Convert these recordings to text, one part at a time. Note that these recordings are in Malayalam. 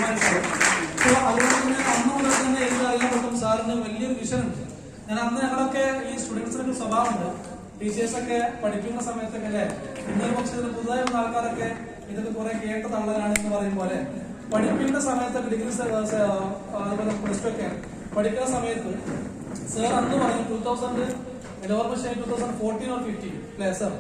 അതുകൊണ്ട് തന്നെ അന്നുകൂടെ തന്നെ എനിക്ക് അറിയാൻ പറ്റും സാറിന് വലിയൊരു വിഷൻ ഉണ്ട്. ഞാൻ അന്ന് ഞങ്ങളൊക്കെ ഈ സ്റ്റുഡൻസിനൊക്കെ സ്വഭാവമുണ്ട്, ടീച്ചേഴ്സൊക്കെ പഠിക്കുന്ന സമയത്തൊക്കെ അല്ലെ, ഇന്നൊരു പക്ഷേ പുതുതായി വന്ന ആൾക്കാരൊക്കെ ഇതൊക്കെ കുറെ കേട്ട തള്ളലാണ് എന്ന് പറയും പോലെ പഠിപ്പിക്കുന്ന സമയത്തൊക്കെ ഡിഗ്രി അതുപോലെ പ്ലസ് ടു ഒക്കെ പഠിക്കുന്ന സമയത്ത് സാർ അന്ന് പറഞ്ഞു 2014 or 15 അല്ലെ സാർ,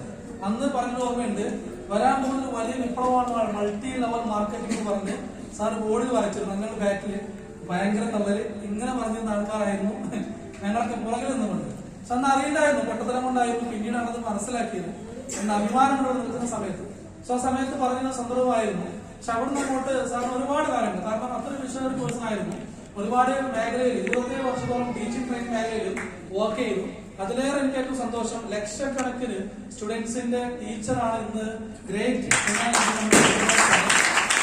അന്ന് പറഞ്ഞ ഓർമ്മയുണ്ട്, വരാൻ പോകുന്ന വലിയ വിപ്ലവമാണ് മൾട്ടി ലെവൽ മാർക്കറ്റിംഗ് എന്ന് പറഞ്ഞ് സാർ ബോർഡിൽ വരച്ചിരുന്നു. ഞങ്ങളുടെ ബാക്കില് ഭയങ്കര തള്ളല് ഇങ്ങനെ പറഞ്ഞിരുന്ന ആൾക്കാരായിരുന്നു ഞങ്ങളൊക്കെ പുറകിൽ നിന്നുകൊണ്ട്. പക്ഷെ അന്ന് അറിയില്ലായിരുന്നു, പൊട്ടത്തരം കൊണ്ടായിരുന്നു, പിന്നീടാണ് അത് മനസ്സിലാക്കിയത് എന്ന അഭിമാനം കൊണ്ട് നിൽക്കുന്ന സമയത്ത്. സോ ആ സമയത്ത് പറഞ്ഞ സന്ദർഭമായിരുന്നു. പക്ഷെ അവിടെ നിന്ന് അങ്ങോട്ട് സാറിന് ഒരുപാട് കാര്യങ്ങൾ, കാരണം അത്രയും വിഷണറി പേഴ്സൺ ആയിരുന്നു. ഒരുപാട് മേഖലയിൽ 27 വർഷത്തോളം ടീച്ചിങ് ട്രെയിനിങ് മേഖലയിൽ വർക്ക് ചെയ്തു. അതിലേറെ എനിക്ക് ഏറ്റവും സന്തോഷം, ലക്ഷക്കണക്കിന് സ്റ്റുഡൻസിന്റെ ടീച്ചറാണ് ഇന്ന് ഗ്രേറ്റ്.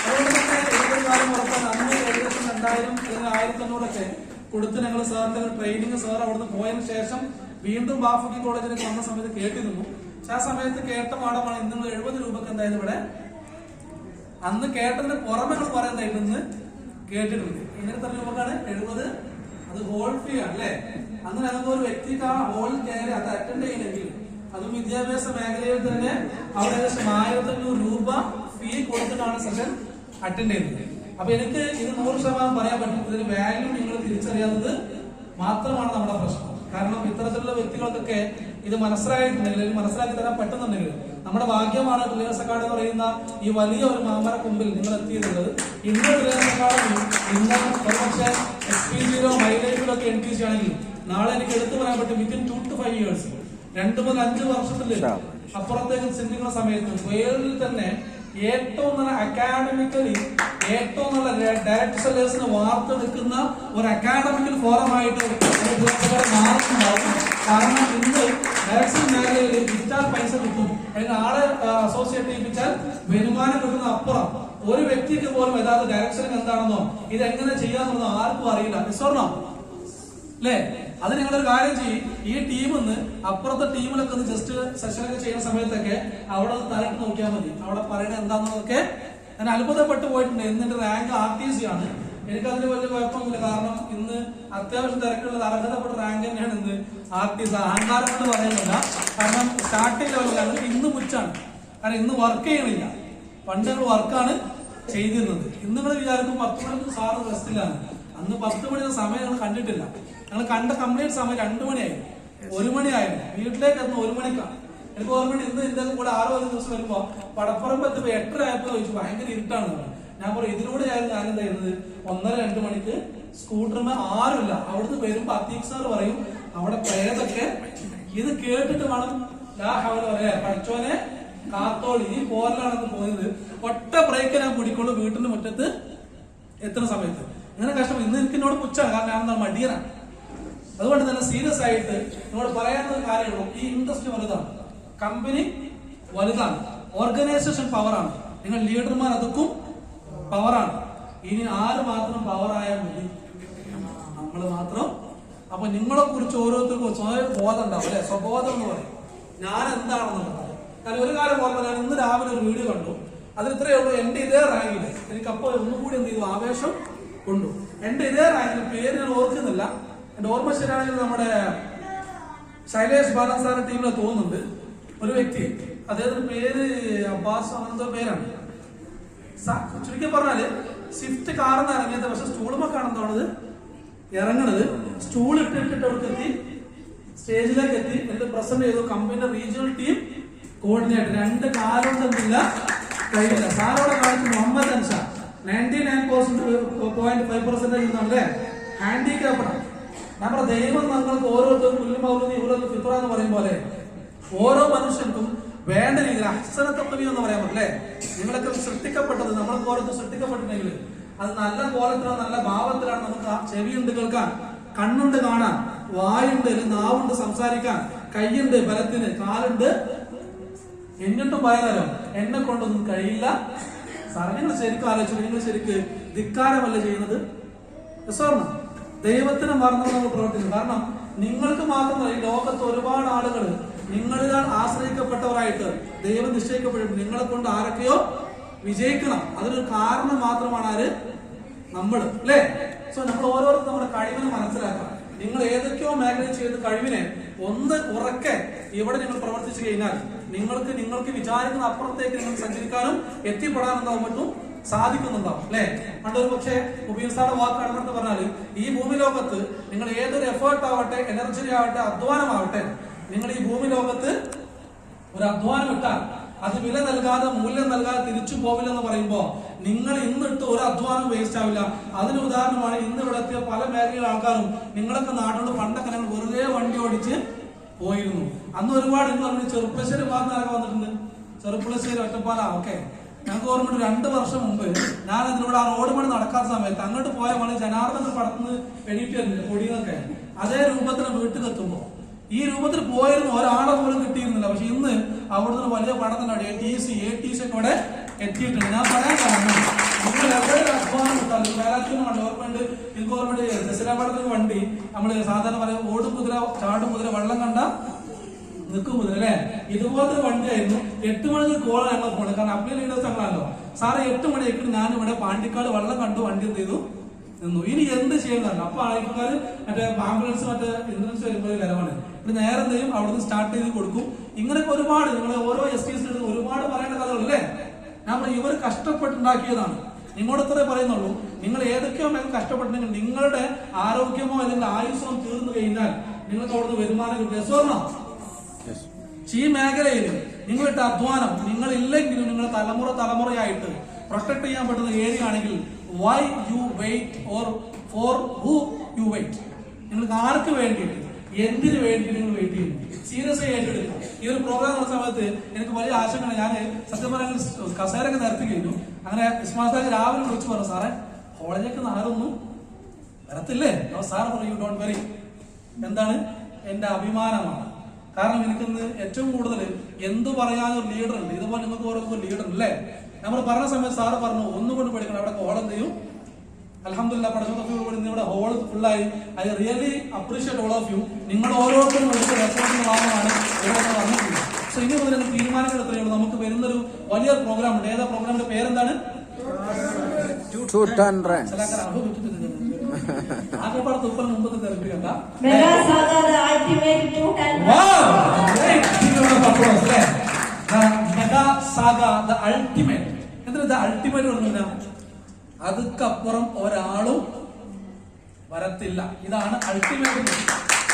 അതുകൊണ്ട് തന്നെ ഏതൊരു കാര്യം ഉറപ്പാൻ അന്ന് ഏകദേശം 2000 അല്ലെങ്കിൽ 1500 കൊടുത്ത് ഞങ്ങൾ സാറിന്റെ ട്രെയിനിങ് സാർ അവിടുന്ന് പോയതിനു ശേഷം വീണ്ടും ബാഫുക്കി കോളേജിലേക്ക് വന്ന സമയത്ത് കേട്ടിരുന്നു. പക്ഷെ ആ സമയത്ത് കേട്ട പാഠമാണ് ഇന്ന് 70 രൂപക്ക് എന്തായാലും ഇവിടെ അന്ന് കേട്ടതിന് പുറമെ പറയുന്നതായിട്ടെന്ന് കേട്ടിട്ടുണ്ട്. ഇങ്ങനത്തെ രൂപക്കാണ് 70, അത് ഹോൾ ഫീ ആണ് അല്ലെ. അന്ന് ഞങ്ങൾക്ക് ഒരു വ്യക്തിക്ക് ആ ഹോൾ കയറി അത് അറ്റൻഡ് ചെയ്യണമെങ്കിൽ അതും വിദ്യാഭ്യാസ മേഖലയിൽ തന്നെ അവിടെ ഏകദേശം 1500 രൂപ ഫീ കൊടുത്തിട്ടാണ് സെഷൻ അറ്റൻഡ് ചെയ്യുന്നത്. അപ്പൊ എനിക്ക് ഇത് 100% പറയാൻ പറ്റും, ഇതിന് വാല്യൂ നിങ്ങൾ തിരിച്ചറിയാത്തത് മാത്രമാണ് നമ്മുടെ പ്രശ്നം. കാരണം ഇത്തരത്തിലുള്ള വ്യക്തികൾക്കൊക്കെ ഇത് മനസ്സിലായിട്ടുണ്ടെങ്കിൽ അല്ലെങ്കിൽ മനസ്സിലാക്കി തരാൻ പറ്റുന്നുണ്ടെങ്കിൽ നമ്മുടെ ഭാഗ്യമാണ്. ട്രില്ലേഴ്സ് അക്കാഡമി എന്ന് പറയുന്ന ഈ വലിയ ഒരു മാമര കൊമ്പിൽ നിങ്ങൾ എത്തിയിട്ടുള്ളത്. ഇന്ന് ട്രില്ലേഴ്സ് അക്കാഡമി ഇന്ന് ഒരുപക്ഷെ XP0 മൈലൈഫിലൊക്കെ NTC ആണെങ്കിൽ നാളെ എനിക്ക് എടുത്തു പറയാൻ പറ്റും വിത്തിൻ 2 to 5 years 2 മുതൽ 5 വർഷത്തിൽ അപ്പുറത്തേക്ക് ചിന്തിക്കുന്ന സമയത്ത് വേൾഡിൽ തന്നെ ഏറ്റവും നല്ല അക്കാഡമിക്കലി ഏറ്റവും നല്ല ഡയറക്ട് സെല്ലേഴ്സിനെ വാർത്തെടുക്കുന്ന ഒരു അക്കാഡമിക്കൽ ഫോറമായിട്ട് മാറുന്നുണ്ടാവും. കാരണം ഇന്ന് ഡയറക്ഷൻ മേഖലയിൽ വിറ്റാൽ പൈസ കിട്ടും, അല്ലെങ്കിൽ ആളെ അസോസിയേറ്റ് ചെയ്യിപ്പിച്ചാൽ വരുമാനം കിട്ടുന്ന അപ്പുറം ഒരു വ്യക്തിക്ക് പോലും യഥാർത്ഥ ഡയറക്ഷൻ എന്താണെന്നോ ഇതെങ്ങനെ ചെയ്യാന്നുള്ളതോ ആർക്കും അറിയില്ല. മിസ്സോർണോ അല്ലേ? അത് നിങ്ങളൊരു കാര്യം ചെയ്യും, ഈ ടീമിന്ന് അപ്പുറത്തെ ടീമിലൊക്കെ ഒന്ന് ജസ്റ്റ് സെഷനൊക്കെ ചെയ്യുന്ന സമയത്തൊക്കെ അവിടെ ഒന്ന് തലട്ട് നോക്കിയാൽ മതി, അവിടെ പറയണത് എന്താണെന്നൊക്കെ. ഞാൻ അത്ഭുതപ്പെട്ടു പോയിട്ടുണ്ട്. എന്നിട്ട് റാങ്ക് RTC ആണ്. എനിക്കതിന് വലിയ കുഴപ്പമൊന്നുമില്ല, കാരണം ഇന്ന് അത്യാവശ്യം തിരക്കുള്ളത് അർഹതപ്പെട്ട റാങ്ക് തന്നെയാണ് ഇന്ന് RTC. അഹങ്കാരം കൊണ്ട് പറയുന്നില്ല, കാരണം സ്റ്റാർട്ടിംഗ് ലെവലിലാണ്. ഇന്ന് പുച്ചാണ്, കാരണം ഇന്ന് വർക്ക് ചെയ്യണില്ല. പണ്ട് ഞങ്ങൾ വർക്കാണ് ചെയ്തിരുന്നത്. ഇന്ന് നിങ്ങൾ വിചാരിക്കും 10 മണിക്ക് സാറ് റെസ്റ്റിലാണ്. അന്ന് 10 മണി സമയം ഞങ്ങൾ കണ്ടിട്ടില്ല. ഞങ്ങൾ കണ്ട കംപ്ലീറ്റ് സമയം 2 മണിയായിരുന്നു, 1 മണിയായിരുന്നു. വീട്ടിലേക്ക് എത്തുന്ന 1 മണിക്കാണ്. എനിക്ക് ഓർമ്മയുണ്ട്, ഇന്ന് ഇതിന്റെ കൂടെ 6 ദിവസം വരുമ്പോ പടപ്പുറമ്പ് എത്തുമ്പോ 8:30 ആയപ്പോ ചോദിച്ചു ഭയങ്കര ഇരുട്ടാണ്. ഞാൻ പറയും ഇതിലൂടെ ആയിരുന്നു ഞാൻ എന്തായിരുന്നത് 1:30-2 മണിക്ക് സ്കൂട്ടറിന് ആരുമില്ല. അവിടുന്ന് വരുമ്പോ അത്തീക് സാർ പറയും അവിടെ പ്രേതൊക്കെ ഇത് കേട്ടിട്ട് വേണം പറയാ പഠിച്ചോനെ കാത്തോളി ഈ പോരലാണെന്ന് തോന്നിയത്. ഒറ്റ ബ്രേക്ക് ഞാൻ പിടിക്കുള്ളൂ വീട്ടിന്റെ മുറ്റത്ത് എത്തുന്ന സമയത്ത്. ഇങ്ങനെ കഷ്ടം. ഇന്ന് എനിക്ക് എന്നോട് പുച്ഛാണ്, കാരണം ഞാൻ മടിയനാണ്. അതുകൊണ്ട് തന്നെ സീരിയസ് ആയിട്ട് നിങ്ങളോട് പറയാനുള്ള കാര്യമുള്ളൂ, ഈ ഇൻഡസ്ട്രി വലുതാണ്, കമ്പനി വലുതാണ്, ഓർഗനൈസേഷൻ പവറാണ്, നിങ്ങൾ ലീഡർമാർ അതൊക്കും പവറാണ്. ഇനി ആര് മാത്രം പവറായാൽ മതി? നമ്മള് മാത്രം. അപ്പൊ നിങ്ങളെ കുറിച്ച് ഓരോരുത്തർക്കും സ്വയം ബോധം ഉണ്ടാവും അല്ലെ, സ്വബോധം എന്ന് പറയും. ഞാൻ എന്താണെന്നുള്ളത്. കാരണം ഒരു കാര്യം ഓർമ്മ, ഞാൻ ഇന്ന് രാവിലെ ഒരു വീഡിയോ കണ്ടു, അതിൽ ഇത്രയേ ഉള്ളൂ, എന്റെ ഇതേ റാങ്കില് എനിക്കപ്പോ ഒന്നുകൂടി എന്ത് ചെയ്തു, ആവേശം കൊണ്ടു. എന്റെ ഇതേ റാങ്കില് പേര് ഞാൻ ഓർക്കുന്നില്ല, എന്റെ ഓർമ്മ ശരിയാണെങ്കിൽ നമ്മുടെ ശൈലേഷ് ബാലൻ സാറിന്റെ ടീമിലെ തോന്നുന്നുണ്ട് ഒരു വ്യക്തി, അദ്ദേഹത്തിന്റെ പേര് അബ്ബാസ് അങ്ങനത്തെ പേരാണ്. ചുരുക്കി പറഞ്ഞാല് സ്വിഫ്റ്റ് കാറിന്ന് ഇറങ്ങിയത്, പക്ഷെ സ്റ്റൂളുമൊക്കെയാണെന്നുള്ളത് ഇറങ്ങണത്. സ്റ്റൂൾ ഇട്ടിട്ട് അവിടേക്ക് എത്തി, സ്റ്റേജിലേക്ക് എത്തി, എന്നിട്ട് പ്രസന്റ് ചെയ്തു കമ്പനിയുടെ റീജിയണൽ ടീം കോർഡിനേറ്റർ. 2 കാലുകൊണ്ടൊന്നുമില്ല, കഴിയില്ല. സാറോടെ കാണിച്ചു മുഹമ്മദ് അൻഷാ 99.5% അല്ലേ ഹാൻഡിക്യാപ്ഡ്. നമ്മുടെ ദൈവം നിങ്ങൾക്ക് ഓരോരുത്തരും പുല്ലുമൗലി ഇവരൊക്കെ ഫിത്ര എന്ന് പറയും പോലെ ഓരോ മനുഷ്യർക്കും വേണ്ട രീതിയിൽ അഹ്സനത്തഖ്വി എന്ന് പറയാൻ പറ്റില്ലേ. നിങ്ങളൊക്കെ സൃഷ്ടിക്കപ്പെട്ടത്, നമ്മൾക്ക് ഓരോരുത്തർ സൃഷ്ടിക്കപ്പെട്ടിട്ടുണ്ടെങ്കിൽ അത് നല്ല കോലത്തിലാണ്, നല്ല ഭാവത്തിലാണ്. നമുക്ക് ചെവിയുണ്ട് കേൾക്കാൻ, കണ്ണുണ്ട് കാണാൻ, വായുണ്ട്, നാവുണ്ട് സംസാരിക്കാൻ, കൈയുണ്ട് ബലത്തിന്, കാലുണ്ട്. എന്നിട്ടും പറയാലോ എന്നെ കൊണ്ടൊന്നും കഴിയില്ല. സാർ നിങ്ങൾ ശരിക്കും ആലോചിച്ചു, നിങ്ങൾ ശരിക്ക് ധിക്കാരമല്ല ചെയ്യുന്നത്. ദൈവത്തിന് മറന്നു നമ്മൾ പ്രവർത്തിക്കും. കാരണം നിങ്ങൾക്ക് മാത്രമല്ല, ഈ ലോകത്ത് ഒരുപാട് ആളുകൾ നിങ്ങളിൽ ആശ്രയിക്കപ്പെട്ടവരായിട്ട് ദൈവം നിശ്ചയിക്കപ്പെട്ടിട്ടുണ്ട്. നിങ്ങളെ കൊണ്ട് ആരൊക്കെയോ വിജയിക്കണം. അതിനൊരു കാരണം മാത്രമാണ് ആര്? നമ്മൾ അല്ലേ? സോ നമ്മൾ ഓരോരുത്തരും നമ്മുടെ കഴിവിനെ മനസ്സിലാക്കാം. നിങ്ങൾ ഏതൊക്കെയോ മേഖല ചെയ്ത് കഴിവിനെ ഒന്ന് ഉറക്കെ ഇവിടെ നിങ്ങൾ പ്രവർത്തിച്ചു കഴിഞ്ഞാൽ നിങ്ങൾക്ക് വിചാരിക്കുന്ന അപ്പുറത്തേക്ക് നിങ്ങൾ സഞ്ചരിക്കാനും എത്തിപ്പെടാനുണ്ടാവും പറ്റും സാധിക്കുന്നുണ്ടാവും അല്ലെ? പണ്ടൊരു പക്ഷേ ഉപയോഗിച്ചാടെ വാക്കാണെന്ന് പറഞ്ഞാല് ഈ ഭൂമി ലോകത്ത് നിങ്ങൾ ഏതൊരു എഫേർട്ട് ആവട്ടെ, എനർജി ആവട്ടെ, അധ്വാനമാവട്ടെ, നിങ്ങൾ ഈ ഭൂമി ലോകത്ത് ഒരു അധ്വാനം ഇട്ടാൽ അത് വില നൽകാതെ, മൂല്യം നൽകാതെ തിരിച്ചു പോവില്ലെന്ന് പറയുമ്പോ നിങ്ങൾ ഇന്നിട്ട് ഒരു അധ്വാനം വേസ്റ്റ് ആവില്ല. അതിന് ഉദാഹരണമാണ് ഇന്ന് ഇവിടെ എത്തിയ പല മേഖലയിലെ ആൾക്കാരും. നിങ്ങളൊക്കെ നാട്ടിലുള്ള പണ്ടൊക്കെ ഞങ്ങൾ വെറുതെ വണ്ടി ഓടിച്ച് പോയിരുന്നു. അന്ന് ഒരുപാട് ഇന്ന് പറഞ്ഞ് ചെറുപ്പശ്ശേരി ഭാഗത്ത് വന്നിട്ടുണ്ട്. ചെറുപ്പശ്ശേരി, ഒറ്റപ്പാല, ഓക്കെ. ഞങ്ങൾക്ക് ഓർമ്മ 2 വർഷം മുമ്പ് ഞാൻ അതിലൂടെ ആ റോഡ് പണി നടക്കാത്ത സമയത്ത് അങ്ങോട്ട് പോയ പണി ജനാർദ്ദന പടത്തുനിന്ന് എണീറ്റ് വരുന്നുണ്ട് പൊടിയൊക്കെ. അതേ രൂപത്തിൽ വീട്ടിലെത്തുമ്പോ ഈ രൂപത്തിൽ പോയിരുന്നു, ഒരാളെ പോലും കിട്ടിയിരുന്നില്ല. പക്ഷെ ഇന്ന് അവിടുന്ന് വലിയ പടത്തിനാണ് ATC ഒക്കെ ഇവിടെ എത്തിയിട്ടുണ്ട്. ഞാൻ പറയാൻ കാരണം നിങ്ങൾ എവിടെ അധ്വാനം കിട്ടാൻ വേലാറ്റിന് ഓർമ്മയുണ്ട്. എനിക്ക് ഓർമ്മയുണ്ട് ദസരാപടത്തിന് വണ്ടി നമ്മള് സാധാരണ പറയാം ഓടും കുതിര, ചാടും കുതിര, വെള്ളം കണ്ട നിൽക്കും കുതിര അല്ലെ? ഇതുപോലത്തെ വണ്ടിയായിരുന്നു. 8 മണിക്ക് കോള ഞങ്ങൾ പോകണം. കാരണം അപ്ലൈ ലീഡേഴ്സ് ഞങ്ങളല്ലോ. സാറ് 8 മണിയൊക്കെ ഞാൻ ഇവിടെ പാണ്ടിക്കാട് വെള്ളം കണ്ടു വണ്ടി എന്ത് ചെയ്തു നിന്നു. ഇനി എന്ത് ചെയ്യുന്നതല്ല. അപ്പൊ ആൾക്കാർ മറ്റേ ആംബുലൻസ് മറ്റേ ഇൻഷുറൻസ് വരുമ്പോൾ വരവാണ്. ഇവിടെ നേരെ എന്ത് ചെയ്യും, അവിടുന്ന് സ്റ്റാർട്ട് ചെയ്ത് കൊടുക്കും. ഇങ്ങനെയൊക്കെ ഒരുപാട് നിങ്ങൾ ഓരോ STs ഒരുപാട് പറയേണ്ട കഥകളല്ലേ? ഞാൻ പറയും ഇവർ കഷ്ടപ്പെട്ടുണ്ടാക്കിയതാണ്. നിങ്ങളോട് ഇത്രേ പറയുന്നുള്ളൂ. നിങ്ങൾ ഏതൊക്കെയോ മേഖല കഷ്ടപ്പെട്ടുണ്ടെങ്കിൽ നിങ്ങളുടെ ആരോഗ്യമോ അല്ലെങ്കിൽ ആയുസോ തീർന്നു കഴിഞ്ഞാൽ നിങ്ങൾക്ക് അവിടുന്ന് വരുമാനം കിട്ടും. സ്വർണ്ണം ഈ മേഖലയിൽ നിങ്ങളുടെ അധ്വാനം നിങ്ങളില്ലെങ്കിലും നിങ്ങൾ തലമുറയായിട്ട് പ്രൊട്ടക്ട് ചെയ്യാൻ പറ്റുന്ന ഏരിയ ആണെങ്കിൽ why you wait or for who you wait? നിങ്ങൾക്ക് ആർക്ക് വേണ്ടിയിട്ട്, എന്തിനു വേണ്ടി നിങ്ങൾ വെയിറ്റ് ചെയ്യുന്നു? സീരിയസ് ആയി ഏറ്റെടുക്കും. ഈ ഒരു പ്രോഗ്രാം നടന്ന സമയത്ത് എനിക്ക് വലിയ ആശങ്കയാണ്. ഞാൻ സത്യം പറയാൻ കസേരൊക്കെ നിരത്തി കഴിഞ്ഞു. അങ്ങനെ ഇസ്മാസാജ് രാവിലെ വിളിച്ചു പറഞ്ഞു, സാറേ കോളേജൊക്കെ ആരൊന്നും വരത്തില്ലേ? സാർ പറയൂ ഡോണ്ട് വെറി. എന്താണ്? എന്റെ അഭിമാനമാണ്. കാരണം എനിക്കിന്ന് ഏറ്റവും കൂടുതൽ എന്തു പറയാനൊരു ലീഡർ ഉണ്ട്. ഇതുപോലെ നിങ്ങൾക്ക് ഓരോരുത്തർ ലീഡർ ഉണ്ട് അല്ലേ? നമ്മൾ പറഞ്ഞ സമയത്ത് സാറ് പറഞ്ഞു ഒന്നുകൊണ്ട് പഠിക്കണം. അവിടെ ഹോൾ എന്ത് ചെയ്യും? അൽഹംദുലില്ലാ പഠനത്തോടുകൂടി ഇവിടെ ഹോൾ ഫുള്ളായി. I really appreciate all of you. നിങ്ങൾ ഓരോരുത്തരും എടുത്ത റെസ്പോൺസിബിൾ ഭാഗമാണ് ഇവിടെ വന്നിട്ടുള്ളത്. സോ ഇനി മുതൽ നമുക്ക് തീരുമാനങ്ങൾ എത്രയുള്ളൂ. നമുക്ക് വരുന്നൊരു വലിയൊരു പ്രോഗ്രാം ഉണ്ട്. ഏതാ പ്രോഗ്രാമിന്റെ പേരെന്താണ്? ആകെപ്പാട് തുപ്പൽ മുമ്പത്തെ തെരഞ്ഞെടുക്കണ്ട അൾട്ടിമേറ്റ്. എന്തിനാ അൾട്ടിമേറ്റ് പറഞ്ഞില്ല? അതുക്കപ്പുറം ഒരാളും വരത്തില്ല. ഇതാണ് അൾട്ടിമേറ്റ്.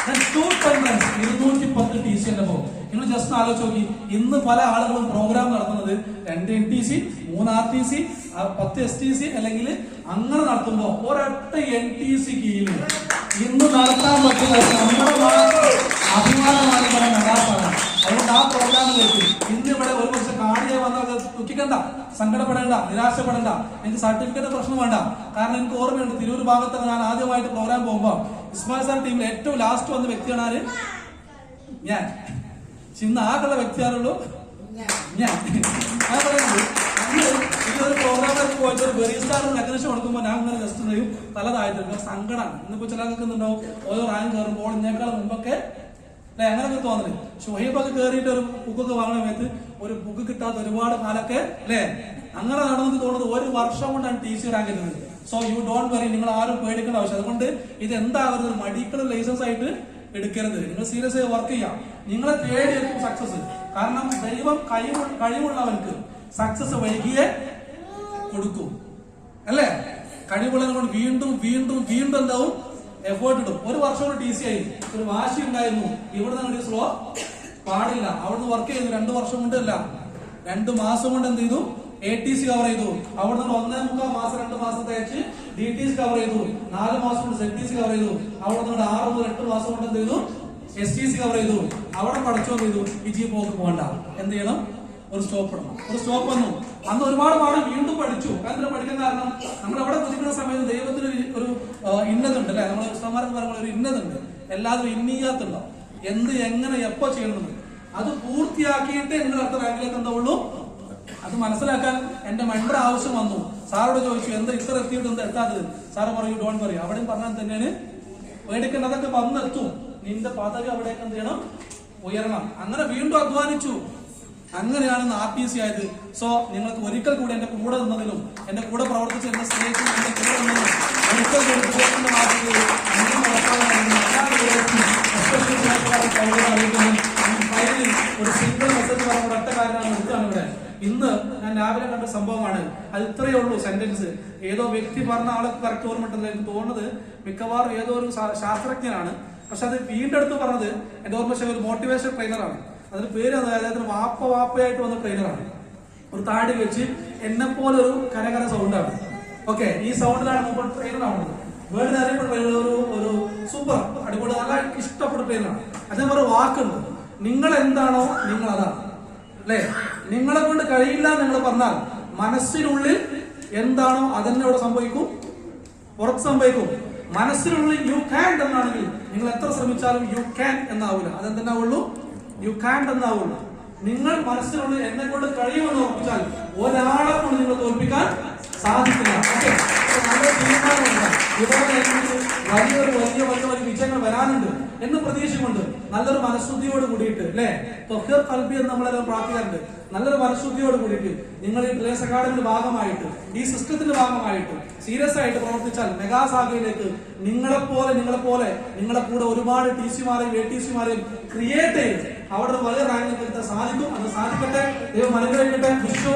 210 TC എന്റെ പോകും. നിങ്ങൾ ജസ്റ്റ് ആലോചിച്ച് നോക്കി. ഇന്ന് പല ആളുകളും പ്രോഗ്രാം നടത്തുന്നത് 2 NTC, 3 RTC, 10 STC അല്ലെങ്കിൽ അങ്ങനെ നടത്തുമ്പോ ഒരൊറ്റ NTC കീഴിൽ ഇന്ന് നടത്താൻ പറ്റുന്ന നമ്മുടെ അഭിമാനമാണ് നടാസാണ്. അതുകൊണ്ട് ആ പ്രോഗ്രാമിലേക്ക് ഇന്ന് ഇവിടെ ഒരു പക്ഷെ കാണിയെ വന്നാൽ ദുഃഖിക്കണ്ട, സങ്കടപ്പെടേണ്ട, നിരാശപ്പെടേണ്ട. എനിക്ക് സർട്ടിഫിക്കറ്റ് പ്രശ്നം വേണ്ട. കാരണം എനിക്ക് ഓർമ്മയുണ്ട് തിരൂർ ഭാഗത്തൊക്കെ ഞാൻ ആദ്യമായിട്ട് പ്രോഗ്രാം പോകുമ്പോ ഇസ്മായിൽ സാർ ടീമിൽ ഏറ്റവും ലാസ്റ്റ് വന്ന വ്യക്തിയാണ് ആര്? ഞാൻ. ഇന്ന് ആകുള്ള വ്യക്തിയാണുള്ളൂ ഞാൻ പറയുന്നത്. ഇതൊരു പ്രോഗ്രാമിലേക്ക് പോയിട്ട് ഒരു ബെറീസ്റ്റാറിന് റെക്കഗ്നേഷൻ കൊടുക്കുമ്പോൾ ഞാൻ ഇങ്ങനെ ജസ്റ്റ് ചെയ്യും തലതായിട്ട് സങ്കടമാണ്. ഇന്നിപ്പോ ചില കേൾക്കുന്നുണ്ടാവും ഓരോ റാങ്ക് കയറുമ്പോൾ ഇതിനേക്കാൾ മുമ്പൊക്കെ അല്ലെ അങ്ങനെയൊക്കെ തോന്നുന്നത്. ഷുഹൈബൊക്കെ കയറിയിട്ട് ഒരു ബുക്കൊക്കെ വാങ്ങുന്ന സമയത്ത് ഒരു ബുക്ക് കിട്ടാത്ത ഒരുപാട് കാലൊക്കെ അല്ലെ അങ്ങനെ നടന്നത് തോന്നുന്നത് 1 വർഷം കൊണ്ടാണ് TC റാങ്ക് കിട്ടുന്നത്. So you don't worry. നിങ്ങൾ ആരും പേടിക്കേണ്ട ആവശ്യം. അതുകൊണ്ട് ഇത് എന്താകുന്നത് മെഡിക്കൽ ലൈസൻസ് ആയിട്ട് എടുക്കരുത്. നിങ്ങൾ സീരിയസ് ആയി വർക്ക് ചെയ്യാം. നിങ്ങളെ തേടിയെത്തും സക്സസ്. കാരണം ദൈവം കഴിവുള്ളവർക്ക് സക്സസ് വൈകിയേ കൊടുക്കും അല്ലേ? കഴിവുള്ളവരെ കൊണ്ട് വീണ്ടും വീണ്ടും വീണ്ടും എന്താവും എഫേർട്ട് ഇടും. 1 വർഷം കൊണ്ട് TC ആയി. ഒരു വാശി ഉണ്ടായിരുന്നു. ഇവിടെ നിന്ന് സ്ലോ പാടില്ല. അവിടുന്ന് വർക്ക് ചെയ്തു 2 വർഷം കൊണ്ടല്ല 2 മാസം കൊണ്ട് എന്ത് ചെയ്തു? ATC കവർ ചെയ്തു. അവിടുന്ന് 1.25 മാസം 2 മാസം തേച്ച് DTC കവർ ചെയ്തു. 4 മാസം കൊണ്ട് ZTC കവർ ചെയ്തു. അവിടുന്ന് 6 മുതൽ 8 മാസം കൊണ്ട് എന്ത് ചെയ്തു? STC കവർ ചെയ്തു. അവിടെ പഠിച്ചോ ചെയ്തു. ഇജി പോക്ക് പോകണ്ട. എന്ത് ചെയ്യണം? ഒരു സ്റ്റോപ്പ് ഇടണം. ഒരു സ്റ്റോപ്പ് വന്നു. അന്ന് ഒരുപാട് പാഠം വീണ്ടും പഠിച്ചു. എന്തിനാ പഠിക്കാൻ കാരണം നമ്മൾ അവിടെ കുതിക്കുന്ന സമയത്ത് ദൈവത്തിന് ഒരു ഇന്നതുണ്ട് അല്ലെ? നമ്മൾ ഉസ്താമാർക്ക് പറയുമ്പോൾ ഒരു ഇന്നതുണ്ട്. എല്ലാവരും ഇന്നീയാത്തുണ്ടോ എന്ത് എങ്ങനെ എപ്പോ ചെയ്യണമെന്ന് അത് പൂർത്തിയാക്കിയിട്ടേ നിങ്ങൾ അടുത്ത റാങ്കിലേക്ക് എന്താവുള്ളൂ. അത് മനസ്സിലാക്കാൻ എന്റെ മെമ്പർ ആവശ്യം വന്നു. സാറോട് ചോദിച്ചു എന്താ ഇത്ര എത്തിയിട്ട് എന്താ എത്താത്തത്? സാറ് പറയൂ ഡോണ്ട് വറി. അവിടെയും പറഞ്ഞാൽ തന്നെയാണ് പേടിക്കേണ്ട. അതൊക്കെ വന്നെത്തും. നിന്റെ പദവി അവിടേക്ക് എന്ത് ചെയ്യണം? ഉയരണം. അങ്ങനെ വീണ്ടും അധ്വാനിച്ചു. അങ്ങനെയാണ് RTC ആയത്. സോ നിങ്ങൾക്ക് ഒരിക്കൽ കൂടി എന്റെ കൂടെ നിന്നതിലും എന്റെ കൂടെ പ്രവർത്തിച്ച എന്റെ സ്നേഹിതനും എന്റെ കൂടെ നിന്നതിലും മെഡിക്കൽ സർട്ടിഫിക്കറ്റിന്റെ മാതൃകയിൽ അന്യം ഉറപ്പാകുന്ന എല്ലാ വിവരത്തിനും അറിയിക്കുന്നു. ഫയലിൽ ഒരു സിംഗിൾ മെസ്സേജ് പറഞ്ഞ ഒറ്റ കാര്യമാണ് എടുക്കുകയാണ് ഇവിടെ. ഇന്ന് ഞാൻ രാവിലെ കണ്ട സംഭവമാണ്. അത് ഇത്രയേ ഉള്ളൂ സെന്റൻസ്. ഏതോ വ്യക്തി പറഞ്ഞ ആളെ കറക്റ്റ് ഓർമ്മ എനിക്ക് തോന്നുന്നത് മിക്കവാറും ഏതോ ഒരു ശാസ്ത്രജ്ഞനാണ്. പക്ഷെ അത് വീണ്ടെടുത്ത് പറഞ്ഞത് എന്റെ ഓർമ്മ ഒരു മോട്ടിവേഷൻ ട്രെയിനറാണ്. അതിന് പേര് അദ്ദേഹത്തിന് വാപ്പയായിട്ട് വന്ന ട്രെയിനറാണ്. ഒരു താടി വെച്ച് എന്നെ പോലെ ഒരു കരകര സൗണ്ടാണ്. ഓക്കെ, ഈ സൗണ്ടിലാണ് മുമ്പ് ട്രെയിനർ ആവുന്നത്. വേൾഡ് അറിയപ്പെട്ട ഒരു സൂപ്പർ അടിപൊളി നല്ല ഇഷ്ടപ്പെട്ട ട്രെയിനറാണ്. അദ്ദേഹം ഒരു വാക്കുണ്ട്, നിങ്ങൾ എന്താണോ നിങ്ങൾ അതാണ്. അല്ലെ, നിങ്ങളെ കൊണ്ട് കഴിയില്ല നിങ്ങൾ പറഞ്ഞാൽ മനസ്സിനുള്ളിൽ എന്താണോ അതന്നെ ഇവിടെ സംഭവിക്കും, പുറത്ത് സംഭവിക്കും. മനസ്സിനുള്ളിൽ യു ക്യാൻ എന്നാണെങ്കിൽ നിങ്ങൾ എത്ര ശ്രമിച്ചാലും യു ക്യാൻ എന്നാവൂല. അതെന്തെന്നാവുള്ളൂ? യു ക്യാൻ എന്നാവുള്ളൂ. നിങ്ങൾ മനസ്സിനുള്ളിൽ എന്നെ കൊണ്ട് കഴിയുമെന്ന് ഉറപ്പിച്ചാൽ ഒരാളെ കൊണ്ട് നിങ്ങൾ തോൽപ്പിക്കാൻ സാധിക്കില്ല. ഓക്കെ, നല്ല തീരുമാനമുണ്ട്. ഇവരുടെ വലിയ വിജയങ്ങൾ വരാനുണ്ട് എന്ന് പ്രതീക്ഷയുണ്ട്. നല്ലൊരു മനഃശുദ്ധിയോട് കൂടിയിട്ട് അല്ലെ, ത്വഹീർ ഖൽബി എന്ന് നമ്മളെല്ലാം പ്രാർത്ഥിക്കാറുണ്ട്. നല്ലൊരു മനഃശുദ്ധിയോട് കൂടിയിട്ട് നിങ്ങൾ ഈ പ്ലേസ് അക്കാഡമിയുടെ ഭാഗമായിട്ട് ഈ സിസ്റ്റത്തിന്റെ ഭാഗമായിട്ട് സീരിയസ് ആയിട്ട് പ്രവർത്തിച്ചാൽ മെഗാസാഗയിലേക്ക് നിങ്ങളെ കൂടെ ഒരുപാട് TC-മാരെയും ATC-മാരെയും ക്രിയേറ്റ് ചെയ്ത് അവിടെ വലിയ റാങ്കിൽ എത്താൻ സാധിക്കും. അത് സാധിക്കട്ടെ. ദൈവം അനുഗ്രഹിക്കട്ടെ. വിഷു